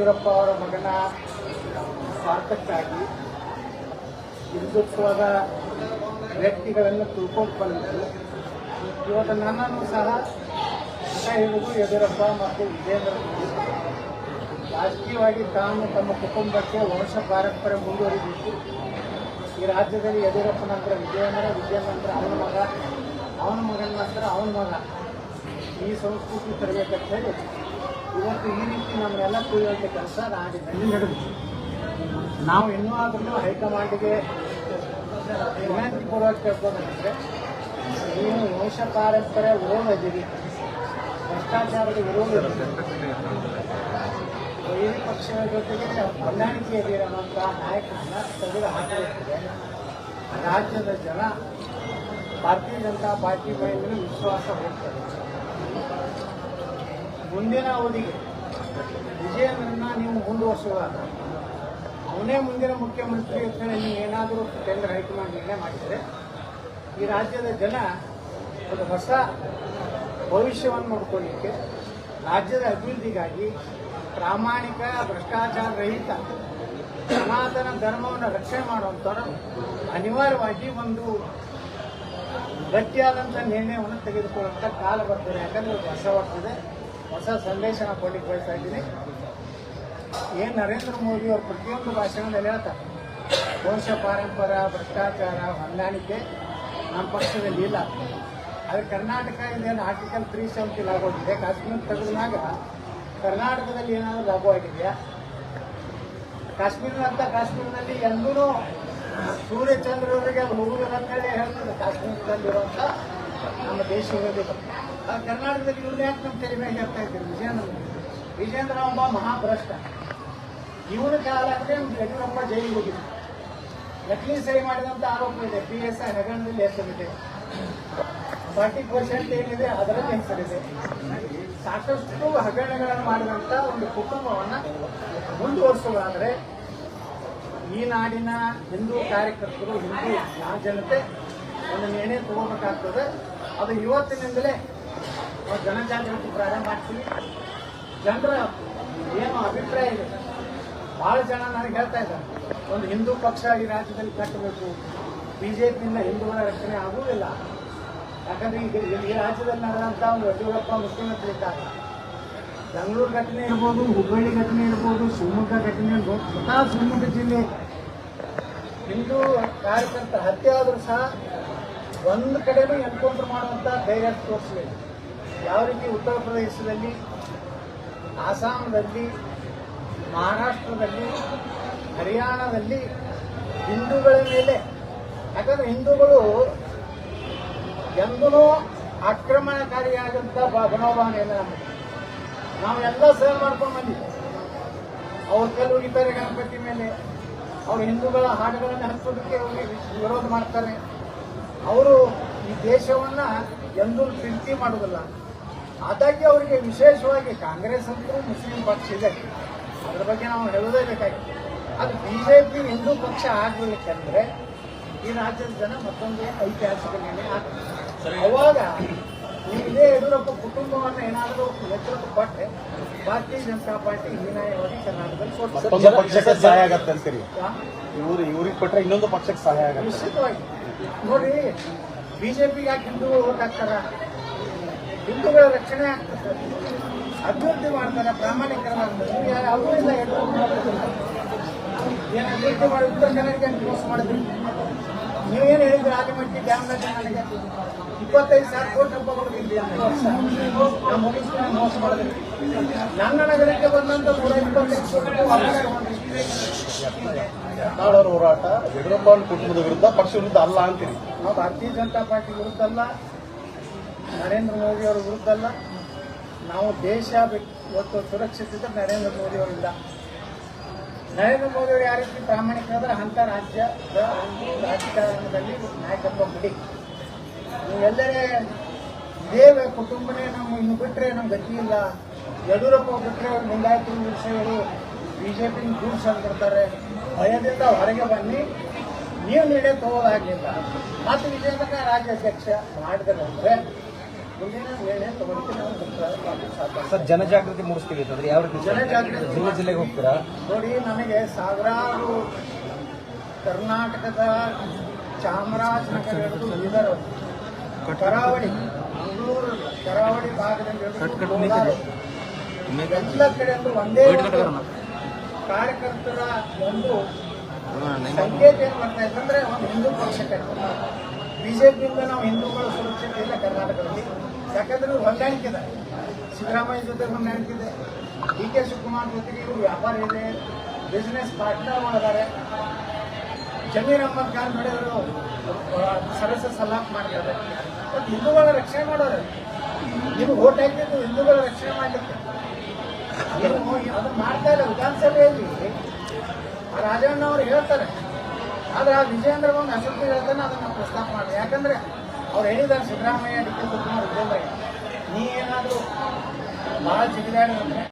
ಯಡಿಯೂರಪ್ಪ ಅವರ ಮಗನ ಸ್ವಾರ್ಥಕ್ಕಾಗಿ ಹಿಂದುತ್ವದ ವ್ಯಕ್ತಿಗಳನ್ನು ತಿಳ್ಕೊಂಡು ಬಂದಿದ್ದು ಇವತ್ತು ನನ್ನನ್ನು ಸಹ ಹಠ ಹಿಡಿದು ಯಡಿಯೂರಪ್ಪ ಮತ್ತು ವಿಜೇಂದ್ರ ರಾಜಕೀಯವಾಗಿ ತಾನು ತಮ್ಮ ಕುಟುಂಬಕ್ಕೆ ವಂಶ ಪಾರಂಪರ್ಯ ಮುಂದುವರಿದಿತ್ತು. ಈ ರಾಜ್ಯದಲ್ಲಿ ಯಡಿಯೂರಪ್ಪ ನಂತರ ವಿಜೇಂದ್ರ ನಂತರ ಅವನ ಮಗನ ನಂತರ ಅವನ ಮಗ ಈ ಸಂಸ್ಕೃತಿ ತರಬೇಕಂತ ಹೇಳಿ ಇವತ್ತು ಈ ರೀತಿ ನಮ್ಮನ್ನೆಲ್ಲ ತಿಳಿಯುವಂಥ ಕೆಲಸ ನಾಡಿನಲ್ಲಿ ನಡೆದು ನಾವು ಇನ್ನೂ ಆದ್ರೂ ಹೈಕಮಾಂಡ್ಗೆ ವಿನಂತಿ ಪೂರ್ವಕ ಕೇಳ್ಬೋದಂದ್ರೆ ನೀವು ವಂಶ ಪಾರಂಪರ್ಯ ವಿರೋಧ ಇದ್ದೀರಿ, ಭ್ರಷ್ಟಾಚಾರದ ವಿರೋಧ ಈ ಪಕ್ಷದ ಜೊತೆಗೆ ಹೊಂದಾಣಿಕೆ ಇದ್ದೀರಿ ಅನ್ನೋಂಥ ನಾಯಕರನ್ನ ತೆಗೆದು ಹಾಕಲಿಕ್ಕೆ ರಾಜ್ಯದ ಜನ ಭಾರತೀಯ ಜನತಾ ಪಾರ್ಟಿ ಮೇಲೆ ವಿಶ್ವಾಸ ಹೋಗ್ತದೆ. ಮುಂದಿನ ಅವಧಿಗೆ ವಿಜಯೇಂದ್ರನ್ನ ನೀವು ಮುಂದುವರಿಸುವಾಗ ಅವನೇ ಮುಂದಿನ ಮುಖ್ಯಮಂತ್ರಿ ಅಂತ ನೀವು ಏನಾದರೂ ಕೇಂದ್ರ ಹೈಕಮಾಂಡ್ ನಿರ್ಣಯ ಮಾಡಿದರೆ ಈ ರಾಜ್ಯದ ಜನ ಒಂದು ಹೊಸ ಭವಿಷ್ಯವನ್ನು ನೋಡ್ಕೊಳ್ಳಿಕ್ಕೆ ರಾಜ್ಯದ ಅಭಿವೃದ್ಧಿಗಾಗಿ ಪ್ರಾಮಾಣಿಕ ಭ್ರಷ್ಟಾಚಾರ ರಹಿತ ಸನಾತನ ಧರ್ಮವನ್ನು ರಕ್ಷಣೆ ಮಾಡುವಂಥವ್ರು ಅನಿವಾರ್ಯವಾಗಿ ಒಂದು ಗಟ್ಟಿಯಾದಂಥ ನಿರ್ಣಯವನ್ನು ತೆಗೆದುಕೊಳ್ಳುವಂಥ ಕಾಲ ಬರ್ತದೆ. ಯಾಕಂದರೆ ಹೊಸ ವರ್ಷದ ಹೊಸ ಸಂದೇಶನ ಕೊಡ್ಲಿಕ್ಕೆ ಬಯಸ್ತಾ ಇದ್ದೀನಿ. ಏನು ನರೇಂದ್ರ ಮೋದಿ ಅವರು ಪ್ರತಿಯೊಂದು ಭಾಷಣದಲ್ಲಿ ಹೇಳ್ತಾರೆ ವಂಶ ಪಾರಂಪರ್ಯ ಭ್ರಷ್ಟಾಚಾರ ಹೊಂದಾಣಿಕೆ ನಮ್ಮ ಪಕ್ಷದಲ್ಲಿ ಇಲ್ಲ. ಆದರೆ ಕರ್ನಾಟಕ ಇದೇನು ಆರ್ಟಿಕಲ್ 370 ಲಾಗು ಆಗಿದೆ. ಕಾಶ್ಮೀರ ತೆಗೆದಾಗ ಕರ್ನಾಟಕದಲ್ಲಿ ಏನಾದರೂ ಲಾಗು ಆಗಿದೆಯಾ? ಕಾಶ್ಮೀರದಲ್ಲಿ ಎಂದೂ ಸೂರ್ಯಚಂದ್ರವರಿಗೆ ಅದು ಹೋಗುವುದಿಲ್ಲ ಅಂತ ಹೇಳಿ ಹೇಳ್ತದೆ. ಕಾಶ್ಮೀರದಲ್ಲಿರುವಂಥ ನಮ್ಮ ದೇಶ ವಿರೋಧಿ ಕರ್ನಾಟಕದಲ್ಲಿ ಇವ್ರು ಯಾಕೆ ನಮ್ಮ ತೆರೆ ಮೇಲೆ ಹೇಳ್ತಾ ಇದ್ದೀರಿ? ವಿಜೇಂದ್ರ ಒಬ್ಬ ಮಹಾಭ್ರಷ್ಟ. ಇವನ ಕಾಲಕ್ಕೆ ಯಡಿಯೂರಪ್ಪ ಜೈಲಿಗೆ ಹೋಗಿದ್ರು. ನಕಲಿ ಸಹಿ ಮಾಡಿದಂಥ ಆರೋಪ ಇದೆ. PSI ಹಗರಣದಲ್ಲಿ ಹೆಸರಿದೆ, 40% ಏನಿದೆ ಅದರಲ್ಲಿ ಹೆಸರಿದೆ. ಸಾಕಷ್ಟು ಹಗರಣಗಳನ್ನು ಮಾಡಿದಂಥ ಒಂದು ಕುಟುಂಬವನ್ನು ಮುಂದುವರಿಸುವುದಾದರೆ ಈ ನಾಡಿನ ಹಿಂದೂ ಕಾರ್ಯಕರ್ತರು ಹಿಂದೂ ಜನತೆ ಒಂದು ನಿರ್ಣಯ ತಗೋಬೇಕಾಗ್ತದೆ. ಅದು ಇವತ್ತಿನಿಂದಲೇ ಜನಜಾಗೃತಿ ಪ್ರಾರಂಭ ಮಾಡ್ತೀವಿ. ಜನರ ಏನು ಅಭಿಪ್ರಾಯ ಇದೆ, ಭಾಳ ಜನ ನನಗೆ ಹೇಳ್ತಾ ಇದ್ದಾರೆ ಒಂದು ಹಿಂದೂ ಪಕ್ಷ ಈ ರಾಜ್ಯದಲ್ಲಿ ಕಟ್ಟಬೇಕು, ಬಿಜೆಪಿಯಿಂದ ಹಿಂದೂಗಳ ರಕ್ಷಣೆ ಆಗುವುದಿಲ್ಲ. ಯಾಕಂದ್ರೆ ಈಗ ಈ ರಾಜ್ಯದಲ್ಲಿ ನಡೆದಂಥ ಒಂದು ಯಡಿಯೂರಪ್ಪ ಮುಖ್ಯಮಂತ್ರಿ ಇದ್ದಾಗ ಬೆಂಗಳೂರು ಘಟನೆ ಇರ್ಬೋದು, ಹುಬ್ಬಳ್ಳಿ ಘಟನೆ ಇರ್ಬೋದು, ಶಿವಮೊಗ್ಗ ಘಟನೆ ಇರ್ಬೋದು, ಸ್ವತಃ ಶಿವಮೊಗ್ಗ ಜಿಲ್ಲೆ ಹಿಂದೂ ಕಾರ್ಯಕರ್ತರ ಹತ್ಯೆ ಆದರೂ ಸಹ ಒಂದು ಕಡೆನೂ ಎನ್ಕೌಂಟರ್ ಮಾಡುವಂಥ ಧೈರ್ಯ ತೋರಿಸಲಿಲ್ಲ. ಯಾವ ರೀತಿ ಉತ್ತರ ಪ್ರದೇಶದಲ್ಲಿ, ಆಸಾಮದಲ್ಲಿ, ಮಹಾರಾಷ್ಟ್ರದಲ್ಲಿ, ಹರಿಯಾಣದಲ್ಲಿ ಹಿಂದೂಗಳ ಮೇಲೆ, ಯಾಕಂದ್ರೆ ಹಿಂದೂಗಳು ಎಂದೂ ಆಕ್ರಮಣಕಾರಿಯಾದಂಥ ಮನೋಭಾವನೆ ಇಲ್ಲ. ನಾವೆಲ್ಲ ಸಹ ಮಾಡ್ಕೊಂಡು ಬಂದಿದ್ದೀವಿ. ಅವ್ರ ಕೆಲವು ಇತರೆ ಗಣಪತಿ ಮೇಲೆ ಅವರು ಹಿಂದೂಗಳ ಹಾಡುಗಳನ್ನು ಹಚ್ಚೋದಕ್ಕೆ ವಿರೋಧ ಮಾಡ್ತಾರೆ. ಅವರು ಈ ದೇಶವನ್ನು ಎಂದೂ ಪ್ರೀತಿ ಮಾಡೋದಿಲ್ಲ. ಆದಾಗ್ಯೂ ಅವರಿಗೆ ವಿಶೇಷವಾಗಿ ಕಾಂಗ್ರೆಸ್ ಅಂತೂ ಮುಸ್ಲಿಂ ಪಕ್ಷ ಇದೆ, ಅದ್ರ ಬಗ್ಗೆ ನಾವು ಹೇಳೋದೇ ಬೇಕಾಗಿದೆ. ಅದು ಬಿಜೆಪಿ ಹಿಂದೂ ಪಕ್ಷ ಆಗಬೇಕಂದ್ರೆ ಈ ರಾಜ್ಯದ ಜನ ಮತ್ತೊಂದು ಐತಿಹಾಸಿಕ ನಿರ್ಣಯ ಆಗ್ತದೆ. ಅವಾಗ ಇದೇ ಯಡಿಯೂರಪ್ಪ ಕುಟುಂಬವನ್ನು ಏನಾದರೂ ನೇತೃತ್ವ ಕೊಟ್ಟರೆ ಭಾರತೀಯ ಜನತಾ ಪಾರ್ಟಿ ಹೀನಾಯವಾಗಿ ಕರ್ನಾಟಕದಲ್ಲಿ ಪಕ್ಷಕ್ಕೆ ಸಹಾಯ ಆಗತ್ತೆ ಅಂತೀರಿ? ಇವ್ರಿಗೆ ಕೊಟ್ಟರೆ ಇನ್ನೊಂದು ಪಕ್ಷಕ್ಕೆ ಸಹಾಯ ಆಗುತ್ತೆ ನಿಶ್ಚಿತವಾಗಿ. ನೋಡಿ, ಬಿಜೆಪಿಗೆ ಯಾಕೆ ಹಿಂದೂಗಳು ಓಟ್ ಹಾಕ್ತಾರ? ಹಿಂದೂಗಳ ರಕ್ಷಣೆ ಆಗ್ತದೆ, ಅಭಿವೃದ್ಧಿ ಮಾಡ್ತಾರೆ, ಪ್ರಾಮಾಣಿಕರಾಗ್ತಾರೆ. ಯಾವುದೂ ಇಲ್ಲ ಯಡಿಯೂರಪ್ಪ ಏನು ಅಭಿವೃದ್ಧಿ ಮಾಡಿ ಉತ್ತರ ಕನ್ನಡಿಗೆ ಮೋಸ ಮಾಡಿದ್ರಿ. ನೀವೇನು ಹೇಳಿದ್ರಿ? ಆಲಿಮಟ್ಟಿ ಡ್ಯಾಮ್ನಲ್ಲಿ ನನಗೆ 25,000 ಕೋಟಿ ರೂಪಾಯಿ ಕೊಡ್ತಿದ್ವಿ ಅಂತ ವರ್ಷ ನಾವು ಮುಗಿಸ್ಕೊಂಡು ಮೋಸ ಮಾಡಿದ್ರಿ. ನನ್ನ ನಗರಕ್ಕೆ ಬಂದಂತ 125 ಕೋಟಿ ಹೋರಾಟ ಯಡಿಯೂರಪ್ಪ ಕುಟುಂಬದ ವಿರುದ್ಧ, ಪಕ್ಷ ವಿರುದ್ಧ ಅಲ್ಲ ಅಂತೀರಿ? ನಾವು ಭಾರತೀಯ ಜನತಾ ಪಾರ್ಟಿ ವಿರುದ್ಧ ಅಲ್ಲ, ನರೇಂದ್ರ ಮೋದಿ ಅವರ ವಿರುದ್ಧ ಅಲ್ಲ. ನಾವು ದೇಶ ಇವತ್ತು ಸುರಕ್ಷಿತ ನರೇಂದ್ರ ಮೋದಿ ಅವರಿಂದ. ನರೇಂದ್ರ ಮೋದಿ ಅವರು ಯಾವ ರೀತಿ ಪ್ರಾಮಾಣಿಕರಾದ್ರೆ ಅಂಥ ರಾಜ್ಯದ ರಾಜಕಾರಣದಲ್ಲಿ ನಾಯಕತ್ವ ಬಿಡಿ. ನೀವೆಲ್ಲರೇ ಇದೇ ಕುಟುಂಬನೇ ನಮ್ಮ ಇನ್ನು ಬಿಟ್ಟರೆ ನಮ್ಗೆ ಗತಿ ಇಲ್ಲ, ಯಡಿಯೂರಪ್ಪ ಬಿಟ್ಟರೆ ಲಿಂಗಾಯತ ವಿಷಯಗಳು ಬಿಜೆಪಿ ದೂರ ಸರಿಬಿಡ್ತಾರೆ, ಭಯದಿಂದ ಹೊರಗೆ ಬನ್ನಿ, ನೀವು ನಿರ್ಣಯ ತಗೋದಾಗಲಿಲ್ಲ. ಮತ್ತು ವಿಜಯೇಂದ್ರ ರಾಜ್ಯಾಧ್ಯಕ್ಷ ಮಾಡಿದ್ರೆ ಮುಂದಿನ ವೇಳೆ ತಗೊಳ್ತೀನಿ ಸರ್ ಜನಜಾಗೃತಿ ಮೂಡಿಸ್ತೀವಿ ಅಂತಂದ್ರೆ ಯಾವ ರೀತಿ ಜನಜಾಗೃತಿ ಜಿಲ್ಲೆ ಜಿಲ್ಲೆಗೆ ಹೋಗ್ತೀರಾ? ನೋಡಿ, ನನಗೆ ಸಾವಿರಾರು ಕರ್ನಾಟಕದ ಚಾಮರಾಜನಗರ ಹಿಡಿದು ಬೀದರ್, ಕರಾವಳಿ, ಮಂಗಳೂರು ಕರಾವಳಿ ಭಾಗದಲ್ಲಿ ಹಿಡಿದು ಕೋಲಾರ, ಎಲ್ಲ ಕಡೆ ಅಂದ್ರೆ ಒಂದೇ ಕಾರ್ಯಕರ್ತರ ಒಂದು ಸಂಕೇತ ಏನ್ ಮಾಡ್ತಾ ಇತ್ತಂದ್ರೆ ಒಂದು ಹಿಂದೂ ಪಕ್ಷಕ್ಕೆ ಬಿಜೆಪಿಯಿಂದ ನಾವು ಹಿಂದೂಗಳ ಸುರಕ್ಷತೆ ಇಲ್ಲ ಕರ್ನಾಟಕದಲ್ಲಿ. ಯಾಕಂದ್ರೆ ಇವ್ರು ಹೊಂದಾಣಿಕೆ ಇದೆ, ಸಿದ್ದರಾಮಯ್ಯ ಜೊತೆ ಹೊಂದಾಣಿಕೆ ಇದೆ, ಡಿ ಕೆ ಶಿವಕುಮಾರ್ ಜೊತೆಗೆ ಇವರು ವ್ಯಾಪಾರ ಇದೆ, ಬಿಸ್ನೆಸ್ ಪಾರ್ಟ್ನರ್ಗಳಿದ್ದಾರೆ. ಜಮೀರ್ ಅಹ್ಮದ್ ಖಾನ್ ನೋಡಿದ್ರು ಸರಸ ಸಲಾಪ್ ಮಾಡ್ತಾರೆ. ಮತ್ತು ಹಿಂದೂಗಳ ರಕ್ಷಣೆ ಮಾಡೋರು, ನಿಮ್ಗೆ ಓಟ್ ಹಾಕಿದ್ದು ಹಿಂದೂಗಳ ರಕ್ಷಣೆ ಮಾಡಲಿಕ್ಕೆ, ಅದನ್ನು ಮಾಡ್ತಾ ಇಲ್ಲ. ವಿಧಾನಸಭೆಯಲ್ಲಿ ರಾಜಣ್ಣ ಅವರು ಹೇಳ್ತಾರೆ, ಆದ್ರೆ ಆ ವಿಜಯೇಂದ್ರ ಒಂದು ಅಸತ್ಯ ಹೇಳ್ತಾನೆ, ಅದನ್ನು ಪ್ರಸ್ತಾಪ ಮಾಡಿ. ಯಾಕಂದ್ರೆ ಅವ್ರು ಹೇಳಿದ್ದಾರೆ, ಸಿದ್ದರಾಮಯ್ಯ, ಡಿ ಕೆ ಶಿವಕುಮಾರ್, ವಿಜಯೇಂದ್ರ, ನೀ ಏನಾದರೂ ಭಾಳ ಜಿಗಿದಾಡಿ